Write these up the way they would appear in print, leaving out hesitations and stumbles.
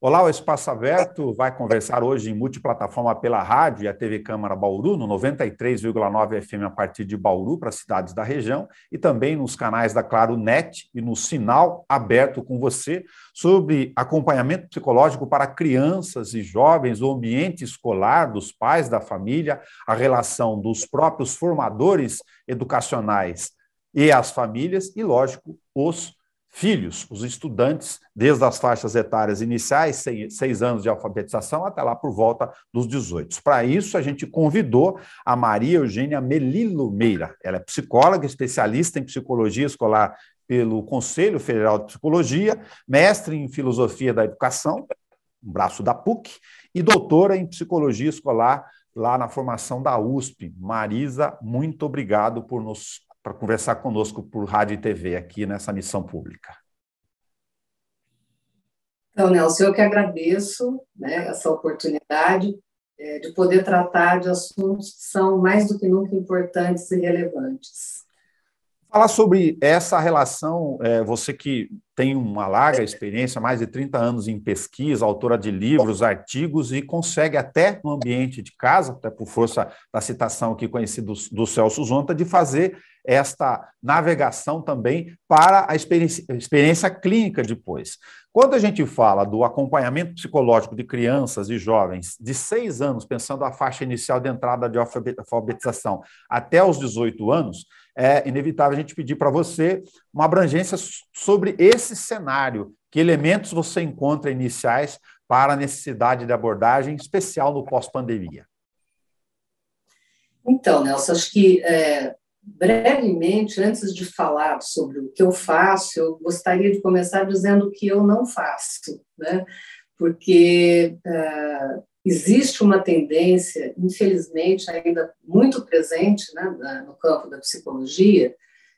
Olá, o Espaço Aberto vai conversar hoje em multiplataforma pela rádio e a TV Câmara Bauru, no 93,9 FM a partir de Bauru para cidades da região e também nos canais da Claro Net e no Sinal Aberto com você sobre acompanhamento psicológico para crianças e jovens, o ambiente escolar dos pais da família, a relação dos próprios formadores educacionais e as famílias e, lógico, os filhos, os estudantes, desde as faixas etárias iniciais, 6 anos de alfabetização, até lá por volta dos 18. Para isso, a gente convidou a Maria Eugênia Melilo Meira. Ela é psicóloga, especialista em psicologia escolar pelo Conselho Federal de Psicologia, mestre em filosofia da educação, um braço da PUC, e doutora em psicologia escolar lá na formação da USP. Marisa, muito obrigado para conversar conosco por rádio e TV aqui nessa missão pública. Então, Nelson, eu que agradeço, essa oportunidade de poder tratar de assuntos que são mais do que nunca importantes e relevantes. Falar sobre essa relação, você que tem uma larga experiência, mais de 30 anos em pesquisa, autora de livros, artigos, e consegue até no ambiente de casa, até por força da citação aqui conhecida do Celso Zonta, de fazer esta navegação também para a experiência clínica depois. Quando a gente fala do acompanhamento psicológico de crianças e jovens de 6 anos, pensando a faixa inicial de entrada de alfabetização até os 18 anos, é inevitável a gente pedir para você uma abrangência sobre esse cenário. Que elementos você encontra iniciais para a necessidade de abordagem especial no pós-pandemia? Então, Nelson, acho que brevemente, antes de falar sobre o que eu faço, eu gostaria de começar dizendo o que eu não faço, porque existe uma tendência, infelizmente, ainda muito presente no campo da psicologia,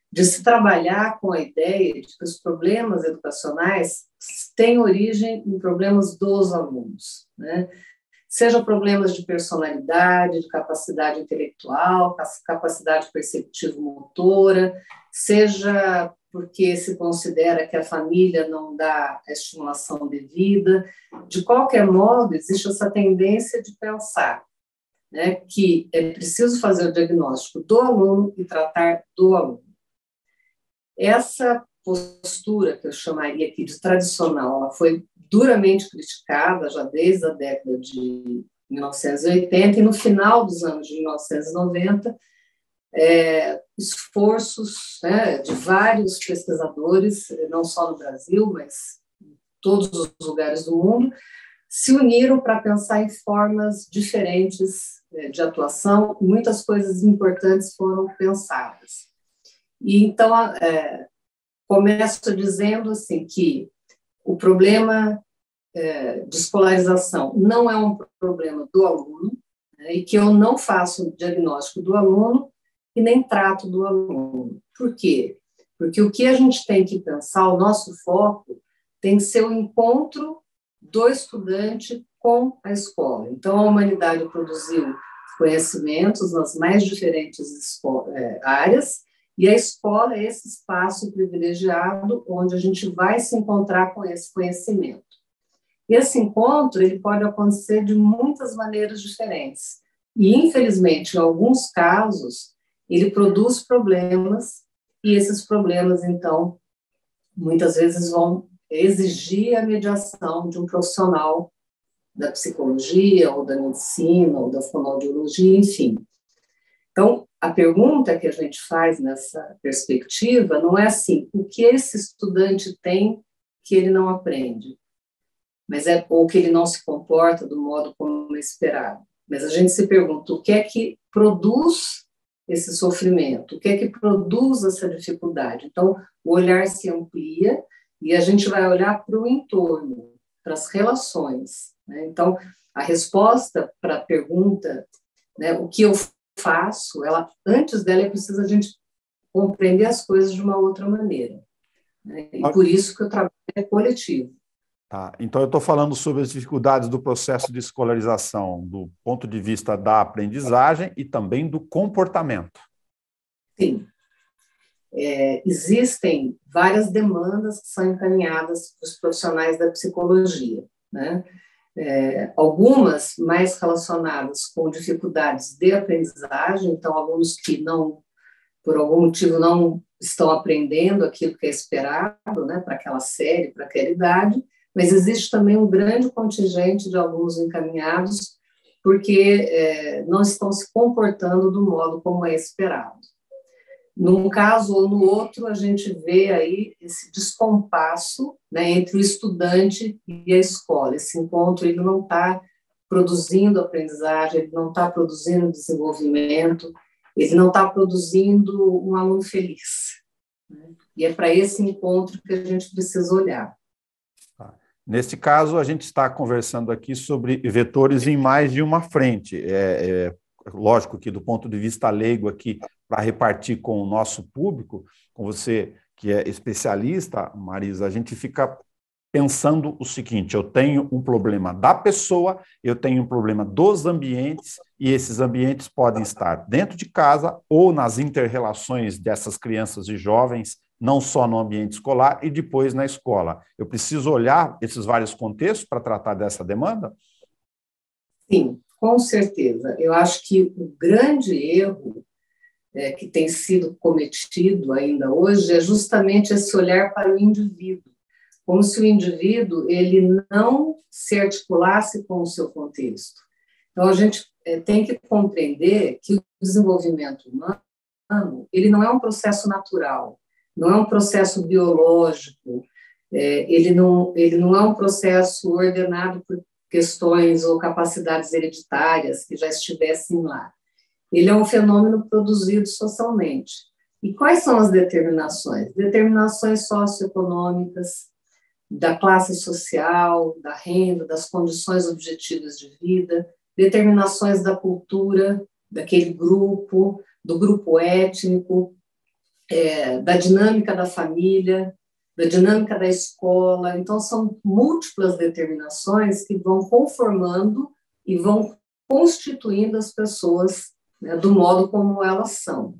de se trabalhar com a ideia de que os problemas educacionais têm origem em problemas dos alunos, seja problemas de personalidade, de capacidade intelectual, capacidade perceptivo-motora, seja porque se considera que a família não dá a estimulação devida. De qualquer modo, existe essa tendência de pensar que é preciso fazer o diagnóstico do aluno e tratar do aluno. Essa postura, que eu chamaria aqui de tradicional, ela foi duramente criticada já desde a década de 1980 e no final dos anos de 1990, esforços de vários pesquisadores, não só no Brasil, mas em todos os lugares do mundo, se uniram para pensar em formas diferentes de atuação, e muitas coisas importantes foram pensadas. E então, começo dizendo assim que o problema de escolarização não é um problema do aluno, e que eu não faço o diagnóstico do aluno e nem trato do aluno. Por quê? Porque o que a gente tem que pensar, o nosso foco, tem que ser o encontro do estudante com a escola. Então, a humanidade produziu conhecimentos nas mais diferentes áreas, e a escola é esse espaço privilegiado onde a gente vai se encontrar com esse conhecimento. Esse encontro ele pode acontecer de muitas maneiras diferentes. E, infelizmente, em alguns casos, ele produz problemas, e esses problemas, então, muitas vezes vão exigir a mediação de um profissional da psicologia, ou da medicina, ou da fonoaudiologia, enfim. Então, a pergunta que a gente faz nessa perspectiva não é assim, o que esse estudante tem que ele não aprende, ou que ele não se comporta do modo como é esperado. Mas a gente se pergunta, o que é que produz esse sofrimento? O que é que produz essa dificuldade? Então, o olhar se amplia e a gente vai olhar para o entorno, para as relações. Então, a resposta para a pergunta, o que eu faço, antes dela é preciso a gente compreender as coisas de uma outra maneira. E por isso que o trabalho é coletivo. Tá, então eu estou falando sobre as dificuldades do processo de escolarização do ponto de vista da aprendizagem e também do comportamento. Sim. Existem várias demandas que são encaminhadas para os profissionais da psicologia. né? Algumas mais relacionadas com dificuldades de aprendizagem, então alunos que não, por algum motivo, não estão aprendendo aquilo que é esperado, né, para aquela série, para aquela idade, mas existe também um grande contingente de alunos encaminhados porque não estão se comportando do modo como é esperado. Num caso ou no outro, a gente vê aí esse descompasso, né, entre o estudante e a escola. Esse encontro ele não está produzindo aprendizagem, ele não está produzindo desenvolvimento, ele não está produzindo um aluno feliz, né? E é para esse encontro que a gente precisa olhar. Neste caso, a gente está conversando aqui sobre vetores em mais de uma frente. Lógico que, do ponto de vista leigo aqui, para repartir com o nosso público, com você que é especialista, Marisa, a gente fica pensando o seguinte: eu tenho um problema da pessoa, eu tenho um problema dos ambientes, e esses ambientes podem estar dentro de casa ou nas inter-relações dessas crianças e jovens, não só no ambiente escolar e depois na escola. Eu preciso olhar esses vários contextos para tratar dessa demanda? Sim, com certeza. Eu acho que o grande erro que tem sido cometido ainda hoje é justamente esse olhar para o indivíduo, como se o indivíduo ele não se articulasse com o seu contexto. Então, a gente tem que compreender que o desenvolvimento humano ele não é um processo natural, não é um processo biológico, ele não é um processo ordenado por questões ou capacidades hereditárias que já estivessem lá. Ele é um fenômeno produzido socialmente. E quais são as determinações? Determinações socioeconômicas, da classe social, da renda, das condições objetivas de vida, determinações da cultura, daquele grupo, do grupo étnico, da dinâmica da família, da dinâmica da escola. Então, são múltiplas determinações que vão conformando e vão constituindo as pessoas, né, do modo como elas são.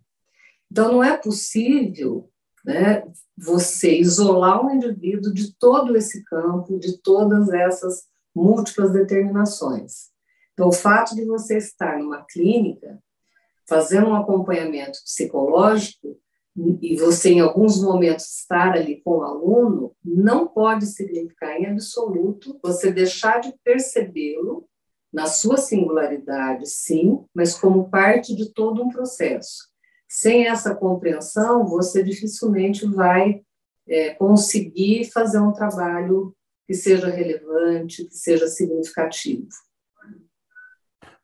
Então, não é possível, né, você isolar um indivíduo de todo esse campo, de todas essas múltiplas determinações. Então, o fato de você estar numa clínica, fazendo um acompanhamento psicológico, e você, em alguns momentos, estar ali com o aluno, não pode significar, em absoluto, você deixar de percebê-lo na sua singularidade, sim, mas como parte de todo um processo. Sem essa compreensão, você dificilmente vai conseguir fazer um trabalho que seja relevante, que seja significativo.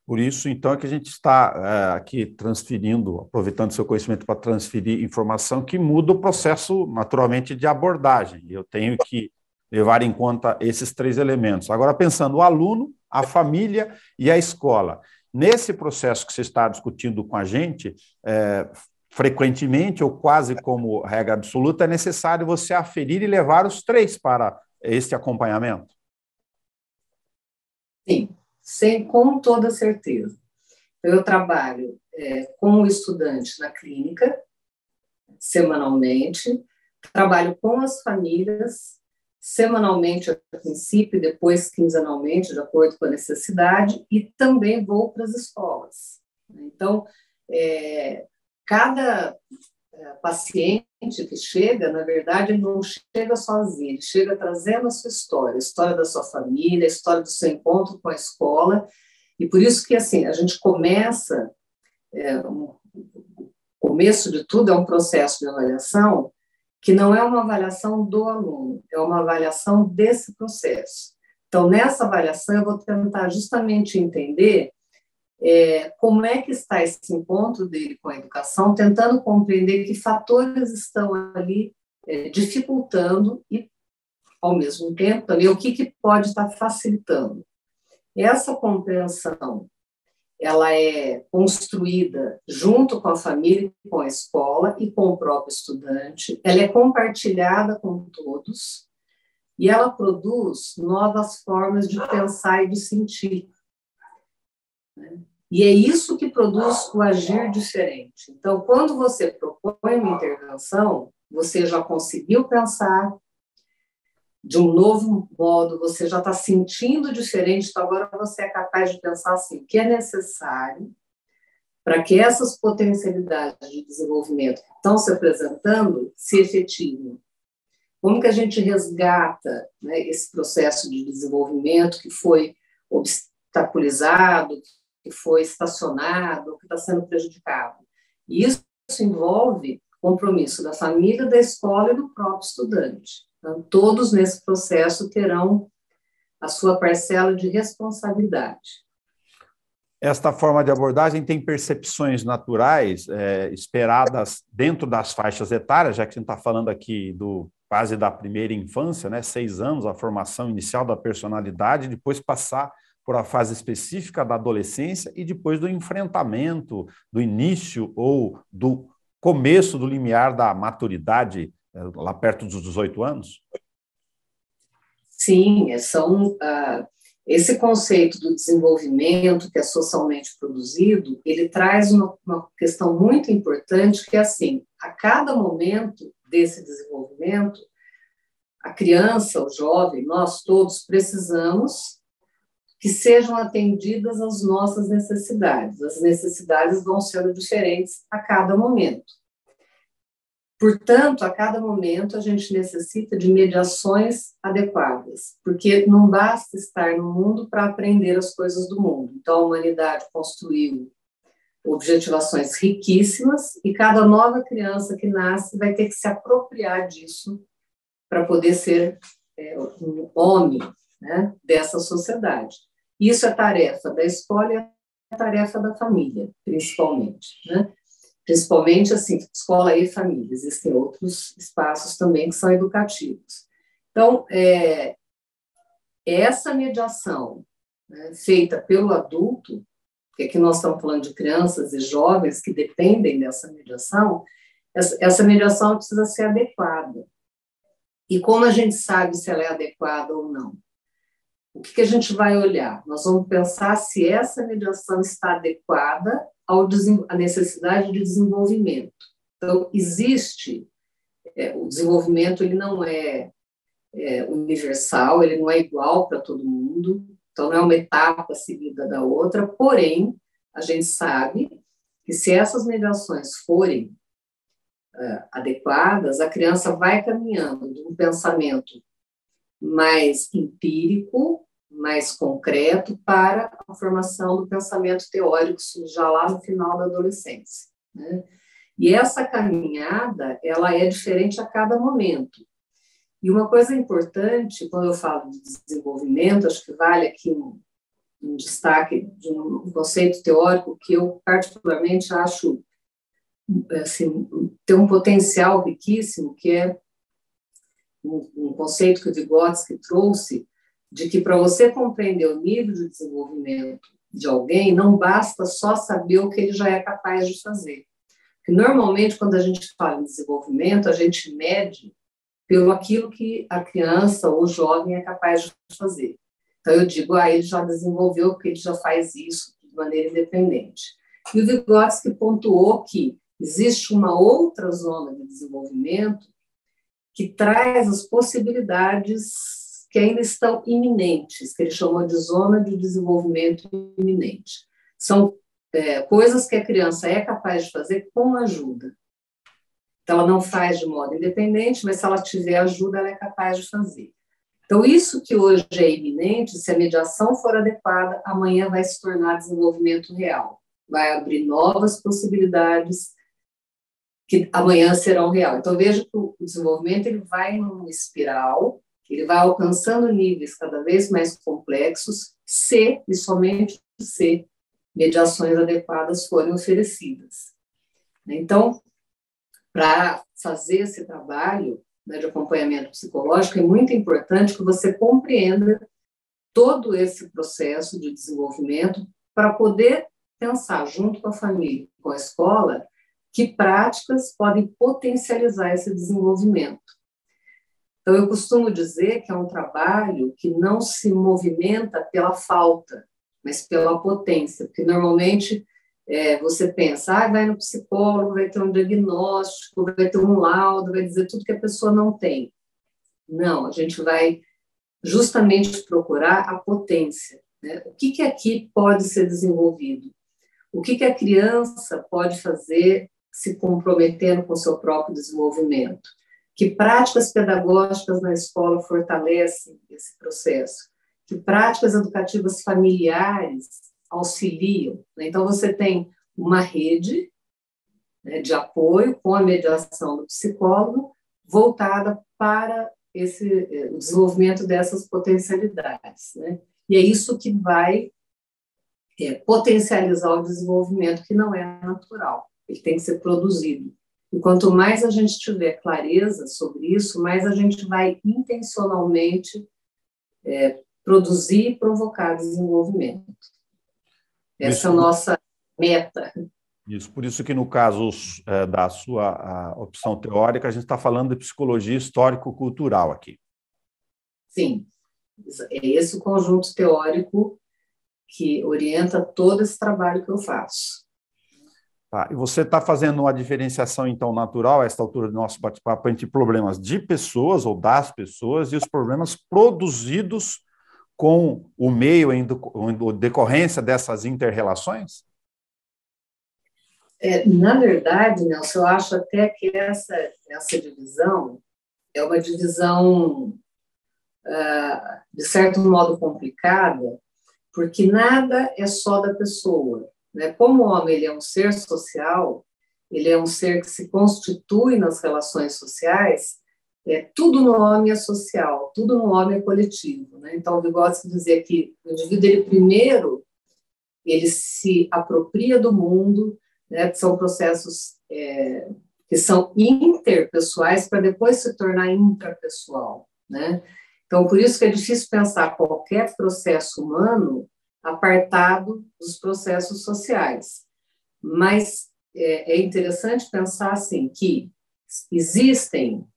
Por isso, então, é que a gente está aqui transferindo, aproveitando seu conhecimento para transferir informação que muda o processo, naturalmente, de abordagem. Eu tenho que levar em conta esses três elementos. Agora, pensando o aluno, a família e a escola. Nesse processo que você está discutindo com a gente, frequentemente, ou quase como regra absoluta, é necessário você aferir e levar os três para este acompanhamento? Sim, com toda certeza. Eu trabalho com o estudante na clínica, semanalmente, trabalho com as famílias, semanalmente a princípio, depois quinzenalmente, de acordo com a necessidade, e também vou para as escolas. Então, cada paciente que chega, na verdade, ele não chega sozinho, ele chega trazendo a história da sua família, a história do seu encontro com a escola, e por isso que, assim, a gente começa, o começo de tudo é um processo de avaliação, que não é uma avaliação do aluno, é uma avaliação desse processo. Então, nessa avaliação, eu vou tentar justamente entender como é que está esse encontro dele com a educação, tentando compreender que fatores estão ali dificultando e, ao mesmo tempo, também o que pode estar facilitando. Essa compreensão, ela é construída junto com a família, com a escola e com o próprio estudante, ela é compartilhada com todos e ela produz novas formas de pensar e de sentir, né? E é isso que produz o agir diferente. Então, quando você propõe uma intervenção, você já conseguiu pensar, de um novo modo, você já está sentindo diferente, então agora você é capaz de pensar assim, o que é necessário para que essas potencialidades de desenvolvimento que estão se apresentando se efetivem. Como que a gente resgata, né, esse processo de desenvolvimento que foi obstaculizado, que foi estacionado, que está sendo prejudicado? E isso envolve compromisso da família, da escola e do próprio estudante. Então, todos nesse processo terão a sua parcela de responsabilidade. Esta forma de abordagem tem percepções naturais esperadas dentro das faixas etárias, já que a gente está falando aqui do quase da primeira infância, né, 6 anos, a formação inicial da personalidade, depois passar por a fase específica da adolescência e depois do enfrentamento, do início ou do começo do limiar da maturidade, lá perto dos 18 anos? Sim, esse conceito do desenvolvimento que é socialmente produzido, ele traz uma questão muito importante, que é assim, a cada momento desse desenvolvimento, a criança, o jovem, nós todos precisamos que sejam atendidas as nossas necessidades. As necessidades vão sendo diferentes a cada momento. Portanto, a cada momento a gente necessita de mediações adequadas, porque não basta estar no mundo para aprender as coisas do mundo. Então, a humanidade construiu objetivações riquíssimas e cada nova criança que nasce vai ter que se apropriar disso para poder ser um homem, né, dessa sociedade. Isso é tarefa da escola e é tarefa da família, principalmente, né? Principalmente, assim, escola e família. Existem outros espaços também que são educativos. Então, essa mediação, né, feita pelo adulto, porque aqui nós estamos falando de crianças e jovens que dependem dessa mediação, essa mediação precisa ser adequada. E como a gente sabe se ela é adequada ou não? O que a gente vai olhar? Nós vamos pensar se essa mediação está adequada à necessidade de desenvolvimento. Então, existe, o desenvolvimento ele não é universal, ele não é igual para todo mundo, então não é uma etapa seguida da outra, porém, a gente sabe que se essas mediações forem adequadas, a criança vai caminhando de um pensamento mais empírico, mais concreto, para a formação do pensamento teórico já lá no final da adolescência, né? E essa caminhada, ela é diferente a cada momento. E uma coisa importante, quando eu falo de desenvolvimento, acho que vale aqui um destaque de um conceito teórico que eu particularmente acho assim, tem um potencial riquíssimo, que é um conceito que o Vygotsky trouxe, de que para você compreender o nível de desenvolvimento de alguém, não basta só saber o que ele já é capaz de fazer. Porque normalmente, quando a gente fala em desenvolvimento, a gente mede pelo aquilo que a criança ou o jovem é capaz de fazer. Então, eu digo, ele já desenvolveu porque ele já faz isso de maneira independente. E o Vygotsky pontuou que existe uma outra zona de desenvolvimento que traz as possibilidades que ainda estão iminentes, que ele chamou de zona de desenvolvimento iminente. São coisas que a criança é capaz de fazer com ajuda. Então, ela não faz de modo independente, mas se ela tiver ajuda, ela é capaz de fazer. Então, isso que hoje é iminente, se a mediação for adequada, amanhã vai se tornar desenvolvimento real. Vai abrir novas possibilidades que amanhã serão real. Então, veja que o desenvolvimento ele vai numa espiral, ele vai alcançando níveis cada vez mais complexos, se e somente se mediações adequadas forem oferecidas. Então, para fazer esse trabalho, né, de acompanhamento psicológico, é muito importante que você compreenda todo esse processo de desenvolvimento para poder pensar junto com a família, com a escola, que práticas podem potencializar esse desenvolvimento. Então, eu costumo dizer que é um trabalho que não se movimenta pela falta, mas pela potência, porque normalmente você pensa, vai no psicólogo, vai ter um diagnóstico, vai ter um laudo, vai dizer tudo que a pessoa não tem. Não, a gente vai justamente procurar a potência, né? O que aqui pode ser desenvolvido? O que a criança pode fazer se comprometendo com o seu próprio desenvolvimento? Que práticas pedagógicas na escola fortalecem esse processo? Que práticas educativas familiares auxiliam? Então, você tem uma rede, né, de apoio com a mediação do psicólogo voltada para o desenvolvimento dessas potencialidades, né? E é isso que vai potencializar o desenvolvimento, que não é natural, ele tem que ser produzido. E quanto mais a gente tiver clareza sobre isso, mais a gente vai intencionalmente produzir e provocar desenvolvimento. Essa é a nossa meta. Isso, por isso que no caso da sua opção teórica, a gente está falando de psicologia histórico-cultural aqui. Sim, é esse o conjunto teórico que orienta todo esse trabalho que eu faço. Tá, e você está fazendo uma diferenciação, então, natural, a esta altura do nosso bate-papo, entre problemas de pessoas ou das pessoas e os problemas produzidos com o meio em decorrência dessas inter-relações? Na verdade, Nelson, eu acho até que essa divisão é uma divisão, de certo modo, complicada, porque nada é só da pessoa, né? Como o homem ele é um ser social, ele é um ser que se constitui nas relações sociais, tudo no homem é social, tudo no homem é coletivo, né? Então, o Vygotsky dizia que o indivíduo, ele primeiro, ele se apropria do mundo, né, que são processos que são interpessoais para depois se tornar intrapessoal, né? Então, por isso que é difícil pensar qualquer processo humano apartado dos processos sociais. Mas é interessante pensar assim que existem,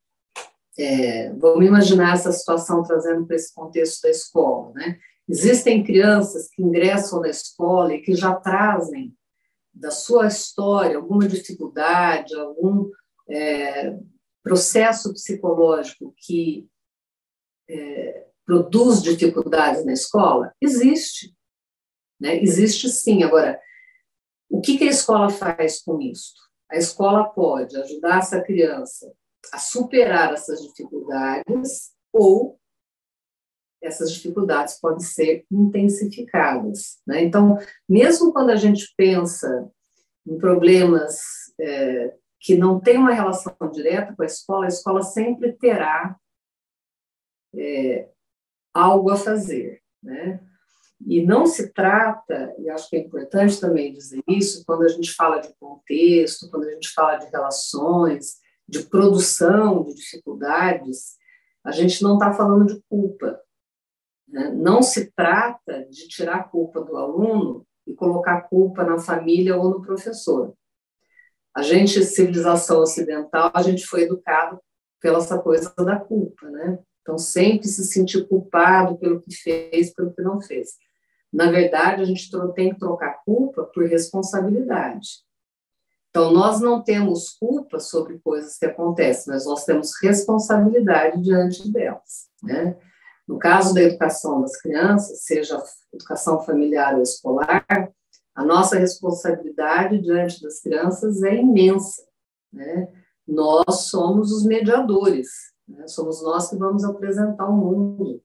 vamos imaginar essa situação trazendo para esse contexto da escola, né? Existem crianças que ingressam na escola e que já trazem da sua história alguma dificuldade, algum processo psicológico que produz dificuldades na escola? Existe, né? Existe sim. Agora, o que a escola faz com isso? A escola pode ajudar essa criança a superar essas dificuldades ou essas dificuldades podem ser intensificadas, né? Então, mesmo quando a gente pensa em problemas que não têm uma relação direta com a escola sempre terá algo a fazer, né? E não se trata, e acho que é importante também dizer isso, quando a gente fala de contexto, quando a gente fala de relações, de produção de dificuldades, a gente não está falando de culpa, né? Não se trata de tirar a culpa do aluno e colocar a culpa na família ou no professor. A gente, civilização ocidental, a gente foi educado pela essa coisa da culpa, né? Então, sempre se sentir culpado pelo que fez, pelo que não fez. Na verdade, a gente tem que trocar culpa por responsabilidade. Então, nós não temos culpa sobre coisas que acontecem, mas nós temos responsabilidade diante delas, né? No caso da educação das crianças, seja educação familiar ou escolar, a nossa responsabilidade diante das crianças é imensa, né? Nós somos os mediadores, né? Somos nós que vamos apresentar o mundo.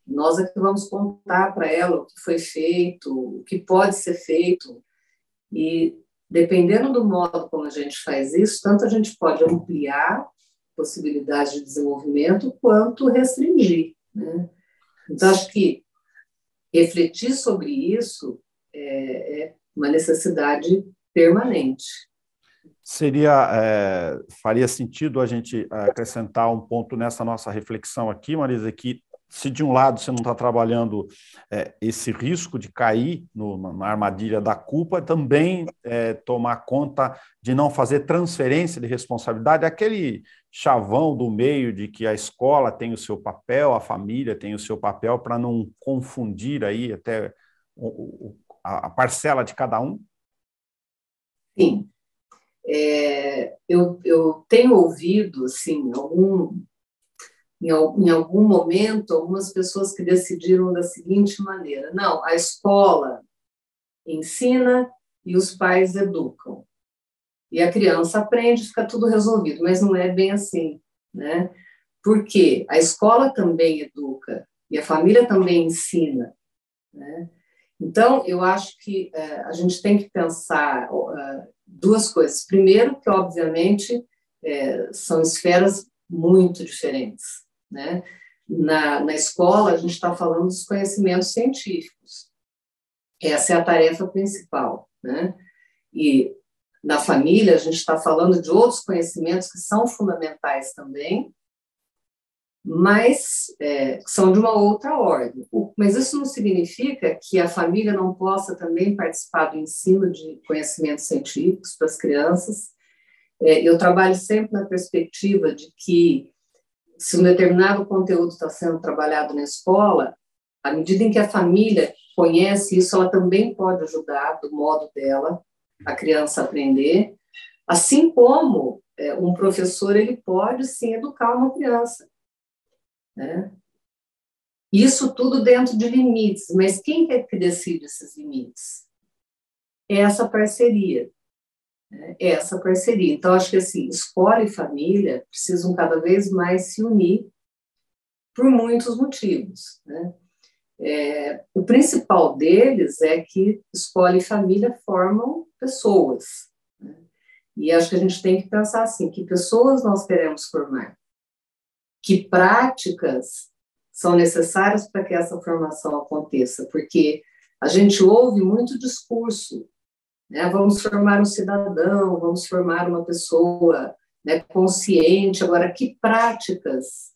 Nós é que vamos contar para ela o que foi feito, o que pode ser feito. E, dependendo do modo como a gente faz isso, tanto a gente pode ampliar possibilidades de desenvolvimento, quanto restringir, né? Então, acho que refletir sobre isso é uma necessidade permanente. Faria sentido a gente acrescentar um ponto nessa nossa reflexão aqui, Marisa, que se de um lado você não está trabalhando esse risco de cair na armadilha da culpa, também tomar conta de não fazer transferência de responsabilidade, aquele chavão do meio de que a escola tem o seu papel, a família tem o seu papel, para não confundir aí até a parcela de cada um? Sim. Eu tenho ouvido, assim, em algum momento, algumas pessoas que decidiram da seguinte maneira: não, a escola ensina e os pais educam. E a criança aprende, fica tudo resolvido, mas não é bem assim, né? Porque a escola também educa e a família também ensina, né? Então, eu acho que a gente tem que pensar duas coisas. Primeiro, que, obviamente, são esferas muito diferentes, né? Na escola, a gente está falando dos conhecimentos científicos. Essa é a tarefa principal, né? E na família, a gente está falando de outros conhecimentos que são fundamentais também, mas são de uma outra ordem. Mas isso não significa que a família não possa também participar do ensino de conhecimentos científicos para as crianças. Eu trabalho sempre na perspectiva de que, se um determinado conteúdo está sendo trabalhado na escola, à medida em que a família conhece isso, ela também pode ajudar, do modo dela, a criança a aprender, assim como um professor ele pode, sim, educar uma criança, né? Isso tudo dentro de limites, mas quem é que decide esses limites? É essa parceria, né? É essa parceria. Então, acho que assim, escola e família precisam cada vez mais se unir por muitos motivos, né? O principal deles é que escola e família formam pessoas, né? E acho que a gente tem que pensar assim, que pessoas nós queremos formar, que práticas são necessárias para que essa formação aconteça, porque a gente ouve muito discurso, né? Vamos formar um cidadão, vamos formar uma pessoa, né, consciente. Agora, que práticas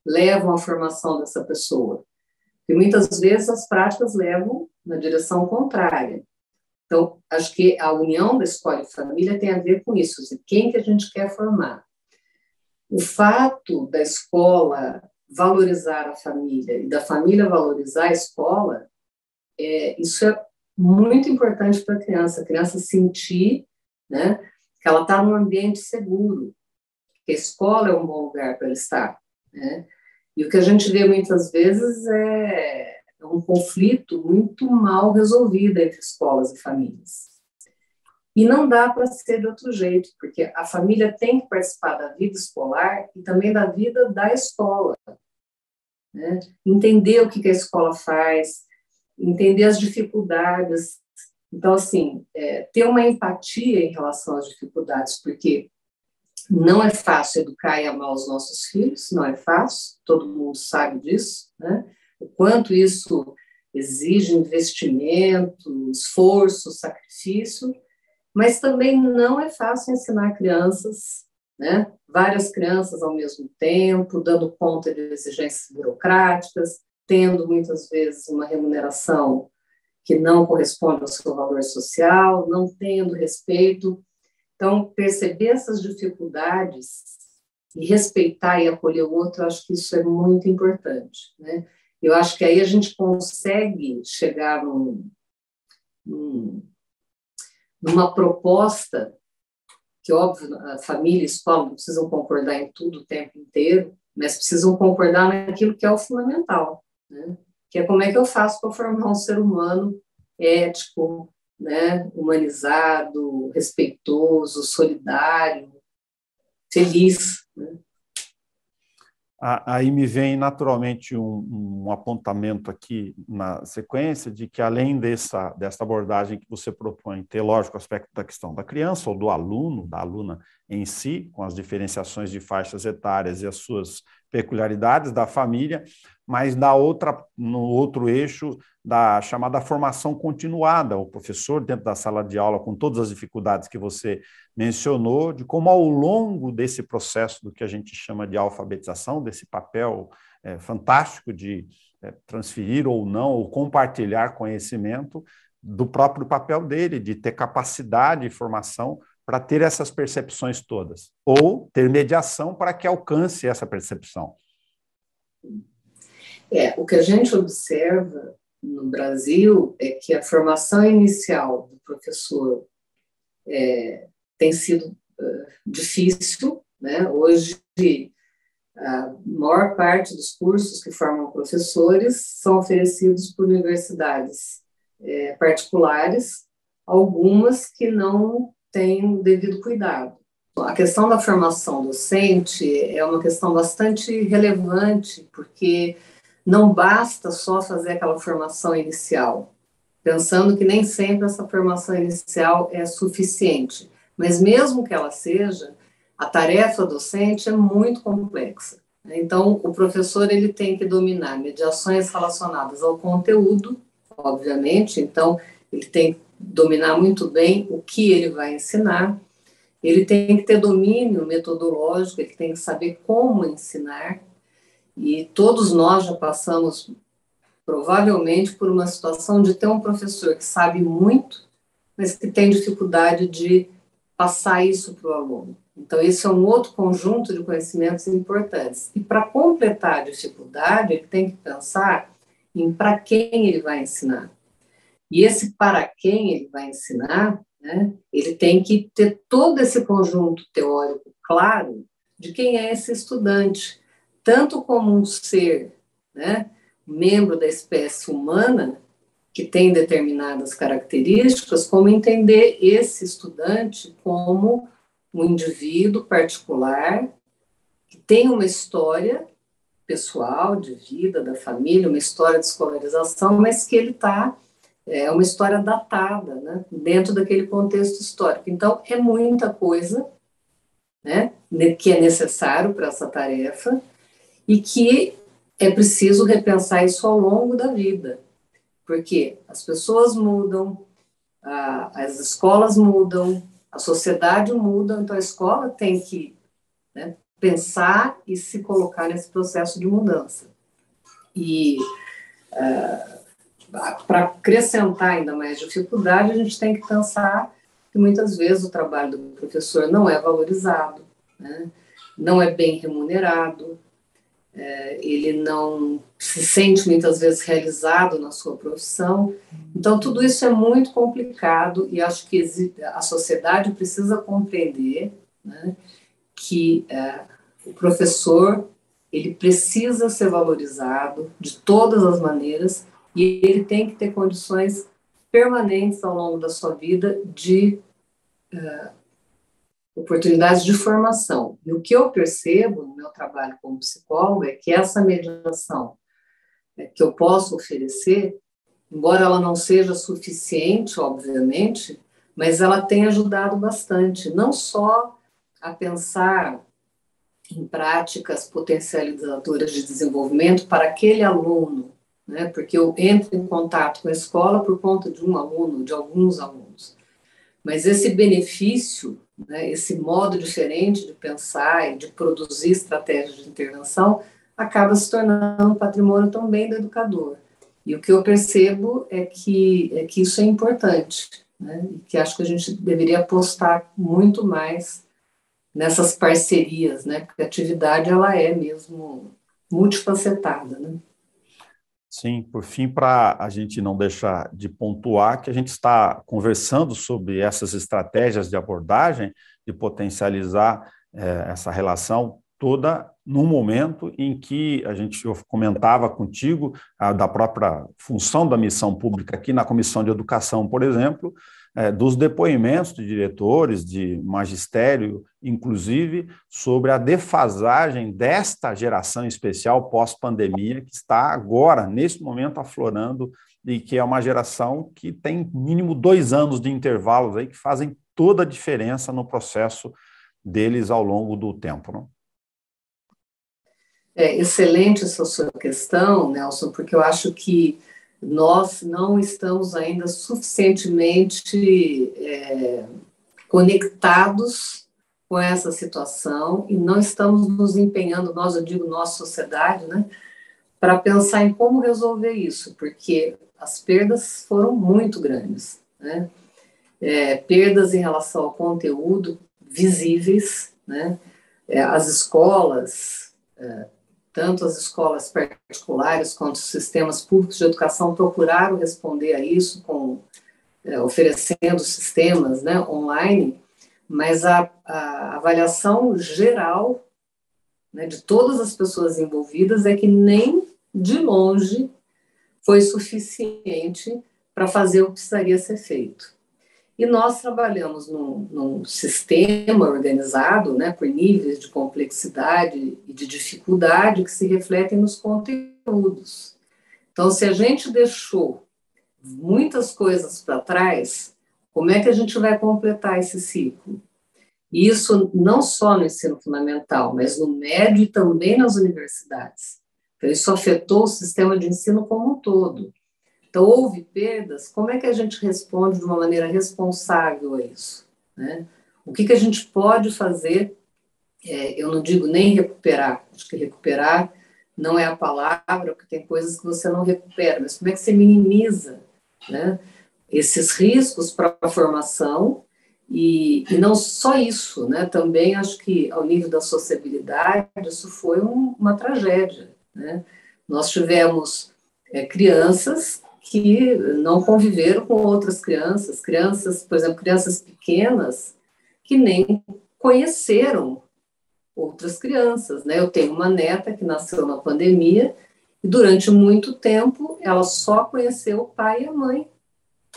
levam à formação dessa pessoa? E muitas vezes as práticas levam na direção contrária. Então, acho que a união da escola e família tem a ver com isso, assim, quem que a gente quer formar. O fato da escola valorizar a família e da família valorizar a escola, isso é muito importante para a criança sentir, né, que ela está num ambiente seguro, que a escola é um bom lugar para ela estar, né? E o que a gente vê muitas vezes é um conflito muito mal resolvido entre escolas e famílias. E não dá para ser de outro jeito, porque a família tem que participar da vida escolar e também da vida da escola, né? Entender o que a escola faz, entender as dificuldades. Então, assim, ter uma empatia em relação às dificuldades, porque não é fácil educar e amar os nossos filhos, não é fácil, todo mundo sabe disso, né? O quanto isso exige investimento, esforço, sacrifício, mas também não é fácil ensinar crianças, né? Várias crianças ao mesmo tempo, dando conta de exigências burocráticas, tendo muitas vezes uma remuneração que não corresponde ao seu valor social, não tendo respeito. Então, perceber essas dificuldades e respeitar e acolher o outro, eu acho que isso é muito importante, né? Eu acho que aí a gente consegue chegar numa proposta que, óbvio, a família e a escola não precisam concordar em tudo o tempo inteiro, mas precisam concordar naquilo que é o fundamental, né? Que é como é que eu faço para formar um ser humano ético, né, humanizado, respeitoso, solidário, feliz, né? Aí me vem naturalmente um apontamento aqui na sequência de que, além dessa abordagem que você propõe, ter, lógico, o aspecto da questão da criança ou do aluno, da aluna em si, com as diferenciações de faixas etárias e as suas peculiaridades da família, mas no outro eixo da chamada formação continuada, o professor dentro da sala de aula, com todas as dificuldades que você mencionou, de como ao longo desse processo do que a gente chama de alfabetização, desse papel fantástico de transferir ou não, ou compartilhar conhecimento, do próprio papel dele, de ter capacidade de formação para ter essas percepções todas, ou ter mediação para que alcance essa percepção. O que a gente observa no Brasil é que a formação inicial do professor tem sido difícil, né? Hoje A maior parte dos cursos que formam professores são oferecidos por universidades particulares, algumas que não têm o devido cuidado. A questão da formação docente é uma questão bastante relevante, porque não basta só fazer aquela formação inicial, pensando que nem sempre essa formação inicial é suficiente. Mas mesmo que ela seja, a tarefa docente é muito complexa. Então, o professor ele tem que dominar mediações relacionadas ao conteúdo, obviamente, então ele tem que dominar muito bem o que ele vai ensinar, ele tem que ter domínio metodológico, ele tem que saber como ensinar, e todos nós já passamos, provavelmente, por uma situação de ter um professor que sabe muito, mas que tem dificuldade de passar isso para o aluno. Então, esse é um outro conjunto de conhecimentos importantes. E para completar a dificuldade, ele tem que pensar em para quem ele vai ensinar. E esse para quem ele vai ensinar, né, ele tem que ter todo esse conjunto teórico claro de quem é esse estudante, tanto como um ser, né, membro da espécie humana, que tem determinadas características, como entender esse estudante como um indivíduo particular que tem uma história pessoal, de vida, da família, uma história de escolarização, mas que ele está, uma história datada, né, dentro daquele contexto histórico. Então, é muita coisa, né, que é necessário para essa tarefa e que é preciso repensar isso ao longo da vida, porque as pessoas mudam, as escolas mudam, a sociedade muda, então a escola tem que, né, pensar e se colocar nesse processo de mudança. E para acrescentar ainda mais dificuldade, a gente tem que pensar que muitas vezes o trabalho do professor não é valorizado, né, não é bem remunerado, ele não se sente muitas vezes realizado na sua profissão. Então, tudo isso é muito complicado e acho que a sociedade precisa compreender, né, que o professor ele precisa ser valorizado de todas as maneiras e ele tem que ter condições permanentes ao longo da sua vida de oportunidades de formação. E o que eu percebo no meu trabalho como psicóloga é que essa mediação que eu posso oferecer, embora ela não seja suficiente, obviamente, mas ela tem ajudado bastante, não só a pensar em práticas potencializadoras de desenvolvimento para aquele aluno, né, porque eu entro em contato com a escola por conta de um aluno, de alguns alunos, mas esse benefício, né, esse modo diferente de pensar e de produzir estratégias de intervenção acaba se tornando um patrimônio também do educador. E o que eu percebo é que isso é importante, né, e que acho que a gente deveria apostar muito mais nessas parcerias, né, porque a atividade ela é mesmo multifacetada, né? Sim, por fim, para a gente não deixar de pontuar que a gente está conversando sobre essas estratégias de abordagem, de potencializar essa relação toda num momento em que eu comentava contigo da própria função da missão pública aqui na Comissão de Educação, por exemplo, dos depoimentos de diretores, de magistério, inclusive, sobre a defasagem desta geração especial pós-pandemia, que está agora, nesse momento, aflorando, e que é uma geração que tem mínimo 2 anos de intervalos aí, que fazem toda a diferença no processo deles ao longo do tempo, não? É excelente essa sua questão, Nelson, porque eu acho que nós não estamos ainda suficientemente conectados com essa situação e não estamos nos empenhando, nós, eu digo, nossa sociedade, né, para pensar em como resolver isso, porque as perdas foram muito grandes, né? Perdas em relação ao conteúdo visíveis, né? As escolas, tanto as escolas particulares quanto os sistemas públicos de educação procuraram responder a isso oferecendo sistemas, né, online, mas a avaliação geral né, de todas as pessoas envolvidas, é que nem de longe foi suficiente para fazer o que precisaria ser feito. E nós trabalhamos num sistema organizado, né, por níveis de complexidade e de dificuldade que se refletem nos conteúdos. Então, se a gente deixou muitas coisas para trás, como é que a gente vai completar esse ciclo? E isso não só no ensino fundamental, mas no médio e também nas universidades. Então, isso afetou o sistema de ensino como um todo. Então, houve perdas, como é que a gente responde de uma maneira responsável a isso, né? O que a gente pode fazer, eu não digo nem recuperar, acho que recuperar não é a palavra, porque tem coisas que você não recupera, mas como é que você minimiza, né, esses riscos para a formação, e não só isso, né, também acho que ao nível da sociabilidade, isso foi uma tragédia, né? Nós tivemos crianças que não conviveram com outras crianças, por exemplo, crianças pequenas que nem conheceram outras crianças, né? Eu tenho uma neta que nasceu na pandemia e durante muito tempo ela só conheceu o pai e a mãe.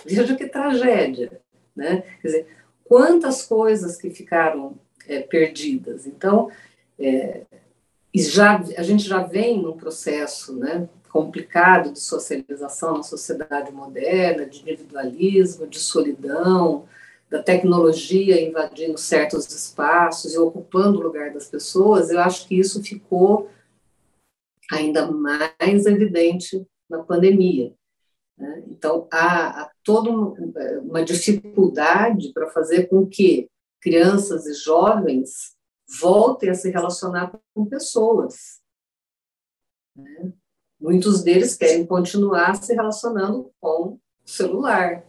Veja que tragédia, né? Quer dizer, quantas coisas que ficaram perdidas. Então, a gente já vem num processo, né, complicado de socialização na sociedade moderna, de individualismo, de solidão, da tecnologia invadindo certos espaços e ocupando o lugar das pessoas. Eu acho que isso ficou ainda mais evidente na pandemia, né? Então, há toda uma dificuldade para fazer com que crianças e jovens voltem a se relacionar com pessoas, né? Muitos deles querem continuar se relacionando com o celular,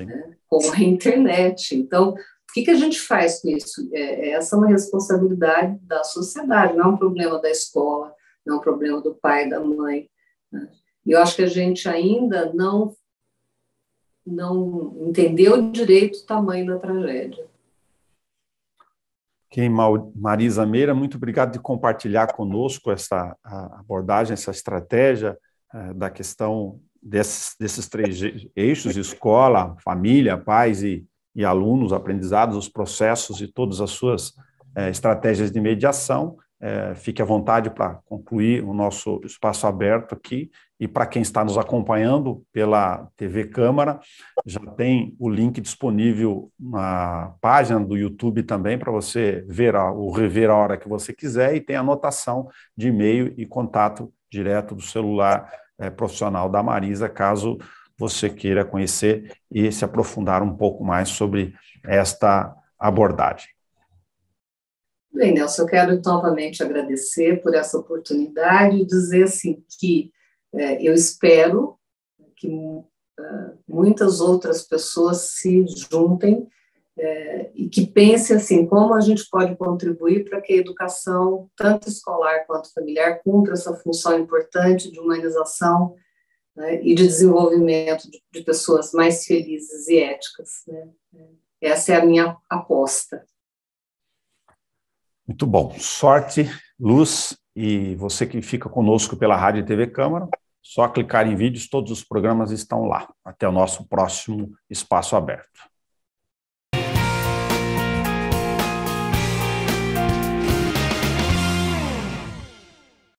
né, com a internet. Então, o que a gente faz com isso? Essa é uma responsabilidade da sociedade, não é um problema da escola, não é um problema do pai, da mãe, né? E eu acho que a gente ainda não entendeu direito o tamanho da tragédia. Marisa Meira, muito obrigado de compartilhar conosco essa abordagem, essa estratégia da questão desses três eixos: escola, família, pais e alunos, aprendizados, os processos e todas as suas estratégias de mediação. Fique à vontade para concluir o nosso espaço aberto aqui. E para quem está nos acompanhando pela TV Câmara, já tem o link disponível na página do YouTube também, para você ver ou rever a hora que você quiser, e tem anotação de e-mail e contato direto do celular profissional da Marisa, caso você queira conhecer e se aprofundar um pouco mais sobre esta abordagem. Bem, Nelson, eu quero novamente agradecer por essa oportunidade e dizer assim que eu espero que muitas outras pessoas se juntem e que pensem assim, como a gente pode contribuir para que a educação, tanto escolar quanto familiar, cumpra essa função importante de humanização, né, e de desenvolvimento de pessoas mais felizes e éticas, né? Essa é a minha aposta. Muito bom. Sorte, luz, e você que fica conosco pela Rádio e TV Câmara, só clicar em vídeos, todos os programas estão lá. Até o nosso próximo Espaço Aberto.